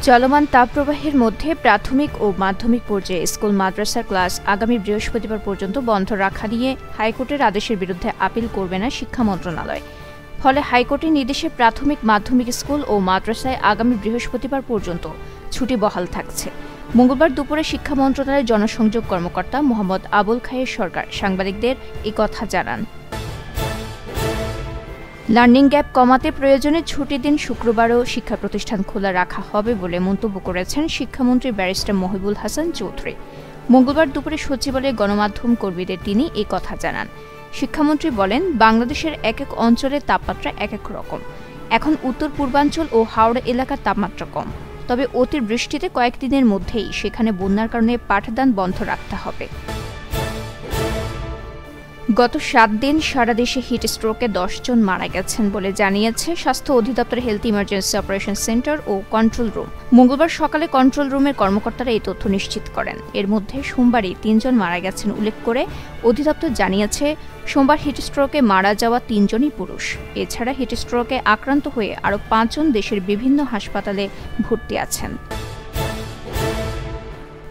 চলমান তাপপ্রবাহের মধ্যে প্রাথমিক ও মাধ্যমিক পর্যায়ে স্কুল মাদ্রাসার ক্লাস আগামী বৃহস্পতিবার পর্যন্ত বন্ধ রাখা নিয়ে হাইকোর্টের আদেশের বিরুদ্ধে আপিল করবে না শিক্ষা মন্ত্রণালয়। ফলে হাইকোর্টের নির্দেশে প্রাথমিক মাধ্যমিক স্কুল ও মাদ্রাসায় আগামী বৃহস্পতিবার পর্যন্ত ছুটি বহাল থাকছে। মঙ্গলবার দুপুরে শিক্ষা মন্ত্রণালয়ের জনসংযোগ কর্মকর্তা মোহাম্মদ আবুল খায়ের সরকার সাংবাদিকদের কথা জানান। লার্নিং গ্যাপ কমাতে প্রয়োজনে ছুটির দিন শুক্রবারও শিক্ষা প্রতিষ্ঠান খোলা রাখা হবে বলে মন্তব্য করেছেন শিক্ষামন্ত্রী ব্যারিস্টার মহিবুল হাসান চৌধুরী। মঙ্গলবার দুপুরে সচিবালয়ে গণমাধ্যম কর্মীদের তিনি কথা জানান। শিক্ষামন্ত্রী বলেন, বাংলাদেশের এক এক অঞ্চলের তাপমাত্রা এক এক রকম। এখন উত্তর পূর্বাঞ্চল ও হাওড়া এলাকার তাপমাত্রা কম, তবে অতিবৃষ্টিতে কয়েকদিনের মধ্যেই সেখানে বন্যার কারণে পাঠদান বন্ধ রাখতে হবে। গত ৭ দিন সারা দেশে হিট স্ট্রোকে ১০ জন মারা গেছেন বলে জানিয়েছে স্বাস্থ্য অধিদপ্তরের হেলথ ইমার্জেন্সি অপারেশন সেন্টার ও কন্ট্রোল রুম। মঙ্গলবার সকালে কন্ট্রোল রুমের কর্মকর্তারা এই তথ্য নিশ্চিত করেন। এর মধ্যে সোমবারই ৩ জন মারা গেছেন উল্লেখ করে অধিদপ্তর জানিয়েছে, সোমবার হিট স্ট্রোকে মারা যাওয়া ৩ জনই পুরুষ। এছাড়া হিট স্ট্রোকে আক্রান্ত হয়ে আরও ৫ জন দেশের বিভিন্ন হাসপাতালে ভর্তি আছেন।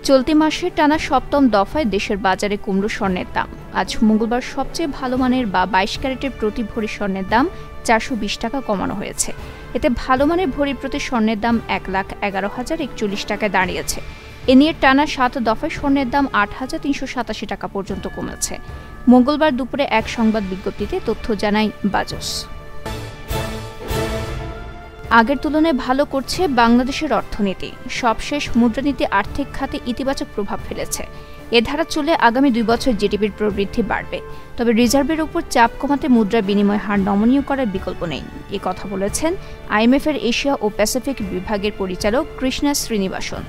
চলতি মাসে টানা ৭ম দফায় দেশের বাজারে কমল স্বর্ণের দাম। আজ মঙ্গলবার সবচেয়ে ভালো মানের বা ২২ ক্যারেটের প্রতি ভরি স্বর্ণের দাম ৪২০ টাকা কমানো হয়েছে। এতে ভালো মানের ভরি প্রতি স্বর্ণের দাম ১,১১,০৪১ টাকায় দাঁড়িয়েছে। এ নিয়ে টানা ৭ দফায় স্বর্ণের দাম ৮,৩৮৭ টাকা পর্যন্ত কমেছে। মঙ্গলবার দুপুরে এক সংবাদ বিজ্ঞপ্তিতে তথ্য জানায় বাজস। আগের তুলনায় ভালো করছে বাংলাদেশের অর্থনীতি। সবশেষ মুদ্রানীতি আর্থিক খাতে ইতিবাচক প্রভাব ফেলেছে। এ ধারা চলে আগামী ২ বছর জিডিপির প্রবৃদ্ধি বাড়বে। তবে রিজার্ভের উপর চাপ কমাতে মুদ্রা বিনিময় হার নমনীয় করার বিকল্প নেই। কথা বলেছেন আইএমএফের এশিয়া ও প্যাসিফিক বিভাগের পরিচালক কৃষ্ণা শ্রীনিবাসন।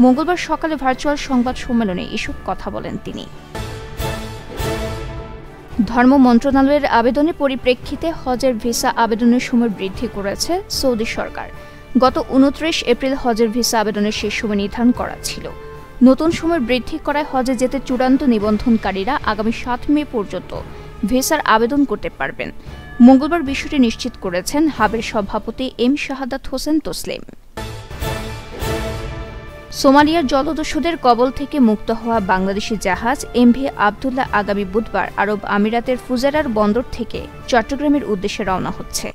মঙ্গলবার সকালে ভার্চুয়াল সংবাদ সম্মেলনে এসব কথা বলেন তিনি। ধর্ম মন্ত্রণালয়ের আবেদনের পরিপ্রেক্ষিতে হজের ভিসা আবেদনের সময় বৃদ্ধি করেছে সৌদি সরকার। গত ২৯ এপ্রিল হজের ভিসা আবেদনের শেষ সময় নির্ধারণ করা ছিল। নতুন সময় বৃদ্ধি করায় হজে যেতে চূড়ান্ত নিবন্ধনকারীরা আগামী ৭ মে পর্যন্ত ভিসার আবেদন করতে পারবেন। মঙ্গলবার বিষয়টি নিশ্চিত করেছেন হাবের সভাপতি এম শাহাদাত হোসেন তসলিম। সোমালিয়ার জলদস্যুদের কবল থেকে মুক্ত হওয়া বাংলাদেশি জাহাজ এমভি আবদুল্লাহ আগামী বুধবার আরব আমিরাতের ফুজারার বন্দর থেকে চট্টগ্রামের উদ্দেশ্যে রওনা হচ্ছে।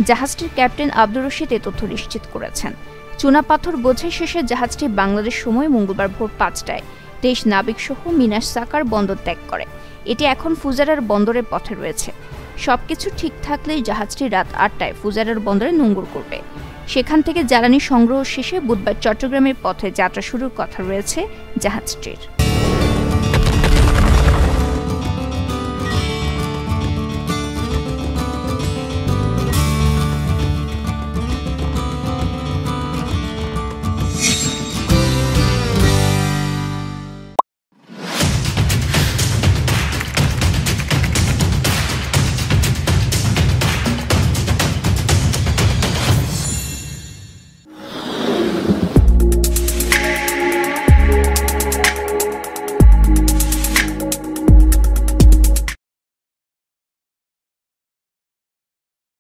জাহাজটির ক্যাপ্টেন আব্দুর রশিদ এ তথ্য নিশ্চিত করেছেন। চুনাপাথর বোঝাই শেষে জাহাজটি বাংলাদেশ সময় মঙ্গলবার ভোর ৫টায় ২৩ নাবিকসহ মিনাস সাকার বন্দর ত্যাগ করে। এটি এখন ফুজারার বন্দরের পথে রয়েছে। সবকিছু ঠিক থাকলেই জাহাজটি রাত ৮টায় ফুজারার বন্দরে নোঙর করবে। সেখান থেকে জ্বালানি সংগ্রহ শেষে বুধবার চট্টগ্রামের পথে যাত্রা শুরুর কথা রয়েছে জাহাজটির।